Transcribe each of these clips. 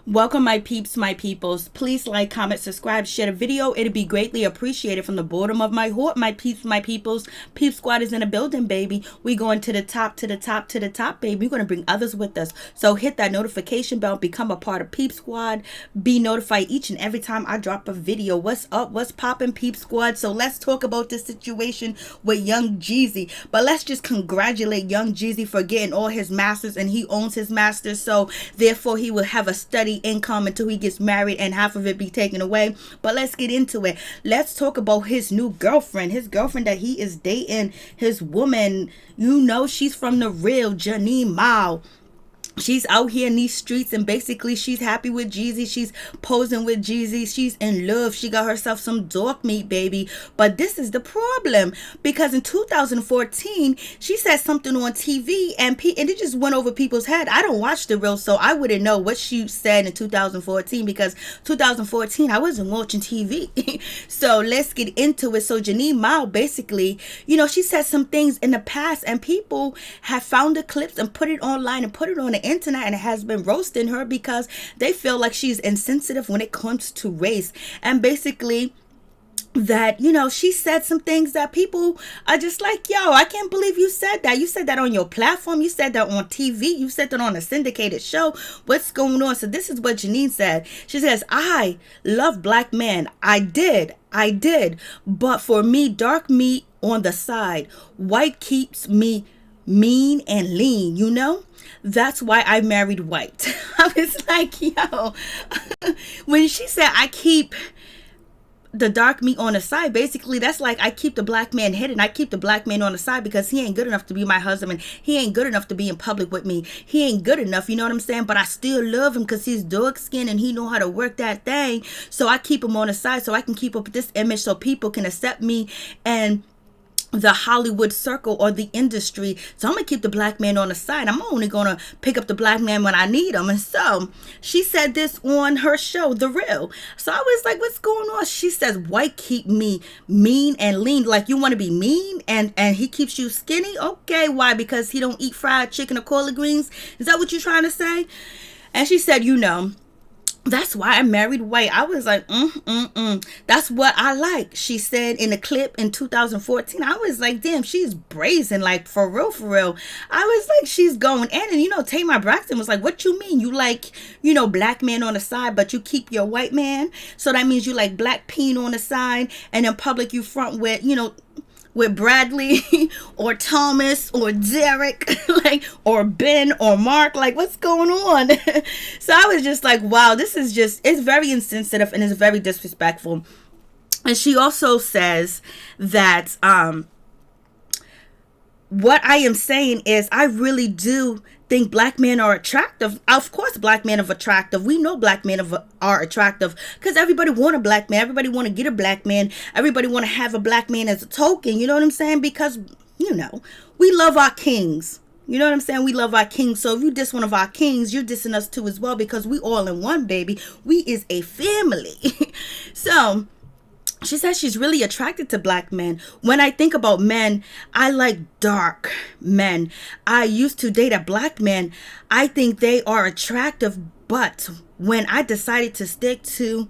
Welcome, my peeps, my peoples. Please like, comment, subscribe, share the video. It'd be greatly appreciated from the bottom of my heart, my peeps, my peoples. Peep Squad is in the building, baby. We going to the top, to the top, to the top, baby. We're going to bring others with us. So hit that notification bell, become a part of Peep Squad. Be notified each and every time I drop a video. What's up? What's poppin', Peep Squad? So let's talk about this situation with Young Jeezy. But let's just congratulate Young Jeezy for getting all his masters, and he owns his masters. So therefore, he will have a steady income until he gets married and half of it be taken away. But let's get into it. Let's talk about his new girlfriend, that he is dating, his woman. You know, she's from the Real Jeannie Mai. She's out here in these streets, and basically she's happy with Jeezy. She's posing with Jeezy. She's in love. She got herself some dog meat, baby. But this is the problem, because in 2014 she said something on TV, and it just went over people's head. I don't watch the Real, so I wouldn't know what she said in 2014, because 2014 I wasn't watching TV. So let's get into it. So Jeannie Mai, basically, you know, she said some things in the past, and people have found the clips and put it online and put it on the internet, and it has been roasting her because they feel like she's insensitive when it comes to race. And basically that, you know, she said some things that people are just like, yo, I can't believe you said that. You said that on your platform. You said that on TV. You said that on a syndicated show. What's going on? So this is what Janine said. She says, I love black men. I did. But for me, dark meat on the side. White keeps me mean and lean, you know? That's why I married white. I was like, yo, when she said I keep the dark meat on the side, basically that's like I keep the black man hidden. I keep the black man on the side because he ain't good enough to be my husband, and he ain't good enough to be in public with me. He ain't good enough, you know what I'm saying? But I still love him because he's dark skinned and he know how to work that thing. So I keep him on the side so I can keep up with this image so people can accept me and the Hollywood circle or the industry. So I'm gonna keep the black man on the side. I'm only gonna pick up the black man when I need him. And so she said this on her show, The Real. So I was like, what's going on? She says, white keep me mean and lean. Like, you want to be mean and he keeps you skinny? Okay, why? Because he don't eat fried chicken or collard greens? Is that what you're trying to say? And she said, you know, that's why I married white. I was like, that's what I like. She said in a clip in 2014. I was like, damn, she's brazen, like for real. I was like, she's going in. And you know, Tamar Braxton was like, what you mean? You like, you know, black man on the side, but you keep your white man? So that means you like black peen on the side, and in public you front with, you know, with Bradley or Thomas or Derek, like, or Ben or Mark, like, what's going on? So I was just like, wow, this is just, it's very insensitive and it's very disrespectful. And she also says that what I am saying is I really do think black men are attractive. Of course black men are attractive. We know black men are attractive because everybody want a black man. Everybody want to get a black man. Everybody want to have a black man as a token. You know what I'm saying? Because, you know, we love our kings. You know what I'm saying? We love our kings. So if you diss one of our kings, you're dissing us too as well, because we all in one, baby. We is a family. So she says she's really attracted to black men. When I think about men, I like dark men. I used to date a black man. I think they are attractive, but when I decided to stick to,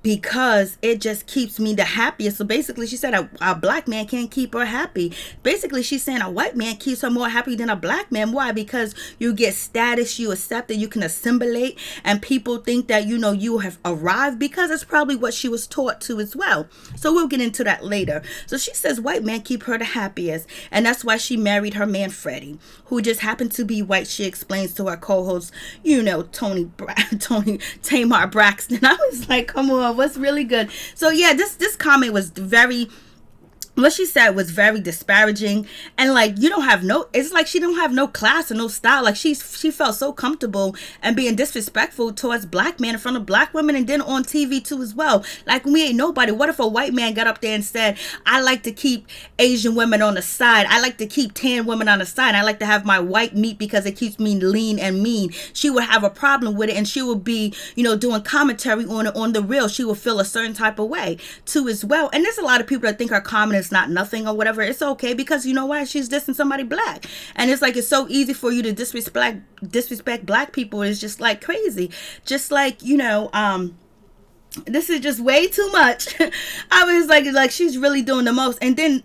because it just keeps me the happiest. So basically she said a black man can't keep her happy. Basically she's saying a white man keeps her more happy than a black man. Why? Because you get status, you accept it, you can assimilate, and people think that, you know, you have arrived, because it's probably what she was taught to as well. So we'll get into that later. So she says white men keep her the happiest, and that's why she married her man Freddie, who just happened to be white. She explains to her co-host, you know, Tamar Braxton. I was like, come on, what's really good? So yeah, this comment was very, what she said was very disparaging, and like, you don't have no, it's like she don't have no class and no style. Like she felt so comfortable and being disrespectful towards black men in front of black women, and then on TV too as well. Like, we ain't nobody. What if a white man got up there and said, I like to keep Asian women on the side, I like to keep tan women on the side, I like to have my white meat because it keeps me lean and mean? She would have a problem with it, and she would be, you know, doing commentary on it on The Real. She would feel a certain type of way too as well. And there's a lot of people that think her comment it's not nothing or whatever, it's okay, because you know why? She's dissing somebody black. And it's like, it's so easy for you to disrespect black people. It's just like crazy. Just like, this is just way too much. I was like she's really doing the most. And then,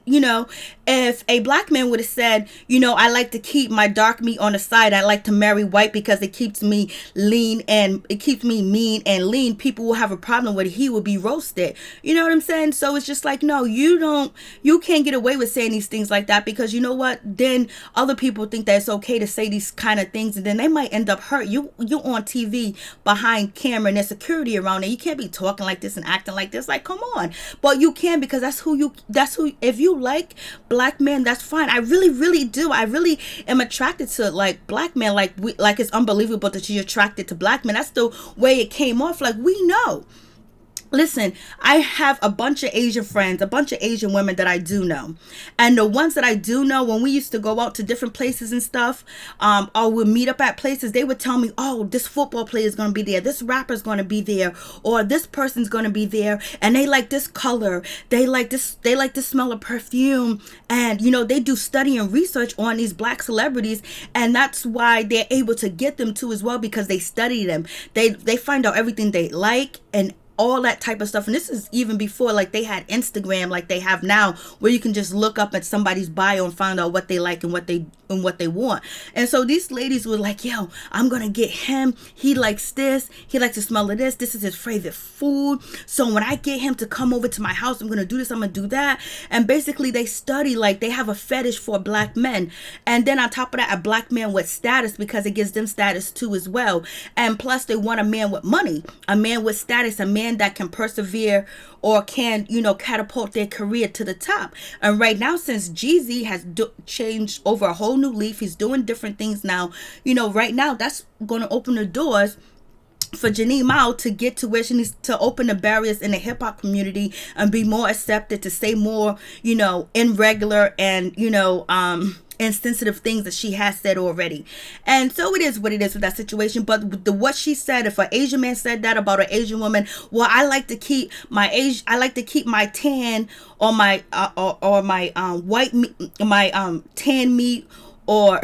if a black man would have said, I like to keep my dark meat on the side, I like to marry white because it keeps me lean and it keeps me mean and lean, people will have a problem with it. He would be roasted. You know what I'm saying? So it's just like, no, you can't get away with saying these things like that, because you know what? Then other people think that it's okay to say these kind of things, and then they might end up hurt. You on TV behind camera and there's security around it. You can't be talking like this and acting like this. Like, come on. But you can, because that's who if you like black men, that's fine. I really, really do. I really am attracted to like black men. Like it's unbelievable that you're attracted to black men. That's the way it came off. Like, we know. Listen, I have a bunch of Asian friends, a bunch of Asian women that I do know. And the ones that I do know, when we used to go out to different places and stuff, or we'd meet up at places, they would tell me, oh, this football player is going to be there. This rapper is going to be there. Or this person's going to be there. And they like this color. They like this smell of perfume. And, they do study and research on these black celebrities. And that's why they're able to get them too as well, because they study them. They find out everything they like and all that type of stuff. And this is even before like they had Instagram like they have now, where you can just look up at somebody's bio and find out what they like and what they want. And so these ladies were like, yo, I'm gonna get him, he likes this, he likes the smell of this is his favorite food, so when I get him to come over to my house, I'm gonna do this, I'm gonna do that. And basically they study, like they have a fetish for black men. And then on top of that, a black man with status, because it gives them status too as well. And plus they want a man with money, a man with status, a man that can persevere or can, catapult their career to the top. And right now, since Jeezy has changed over a whole new leaf, he's doing different things now. Right now, that's going to open the doors for Jeannie Mai to get to where she needs to open the barriers in the hip hop community and be more accepted, to say more, in regular and, insensitive things that she has said already. And so it is what it is with that situation. But what she said, if an Asian man said that about an Asian woman, well, I like to keep my tan or my my white meat, my tan meat, or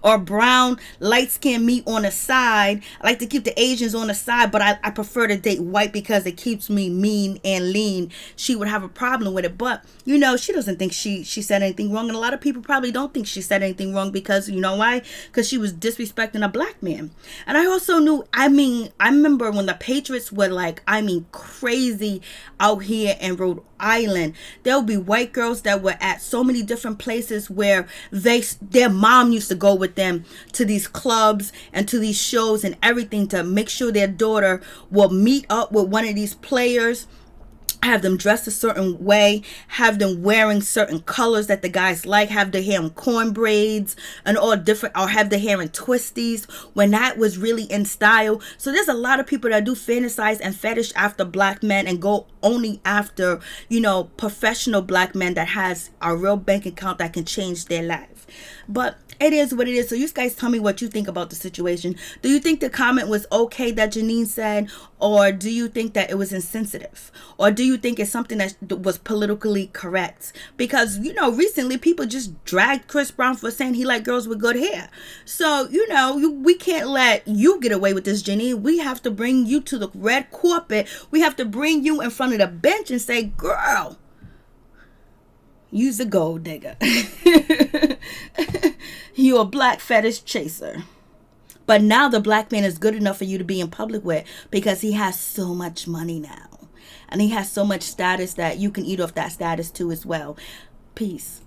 or brown light skinned meat on the side. I like to keep the Asians on the side, but I prefer to date white because it keeps me mean and lean. She would have a problem with it. But she doesn't think she said anything wrong, and a lot of people probably don't think she said anything wrong, because you know why? Because she was disrespecting a black man. And I also knew, I remember when the Patriots were like, crazy out here in Rhode Island, there would be white girls that were at so many different places where their mom used to go with them to these clubs and to these shows and everything, to make sure their daughter will meet up with one of these players, have them dressed a certain way, have them wearing certain colors that the guys like, have their hair in corn braids and all different, or have their hair in twisties when that was really in style. So there's a lot of people that do fantasize and fetish after black men and go only after, professional black men that has a real bank account that can change their life. But it is what it is. So you guys tell me what you think about the situation. Do you think the comment was okay that Janine said, or do you think that it was insensitive? Or do you think it's something that was politically correct? Because, recently people just dragged Chris Brown for saying he liked girls with good hair. So, we can't let you get away with this, Janine. We have to bring you to the red carpet. We have to bring you in front of the bench and say, girl, you's a gold digger. You a black fetish chaser. But now the black man is good enough for you to be in public with, because he has so much money now. And he has so much status that you can eat off that status too as well. Peace.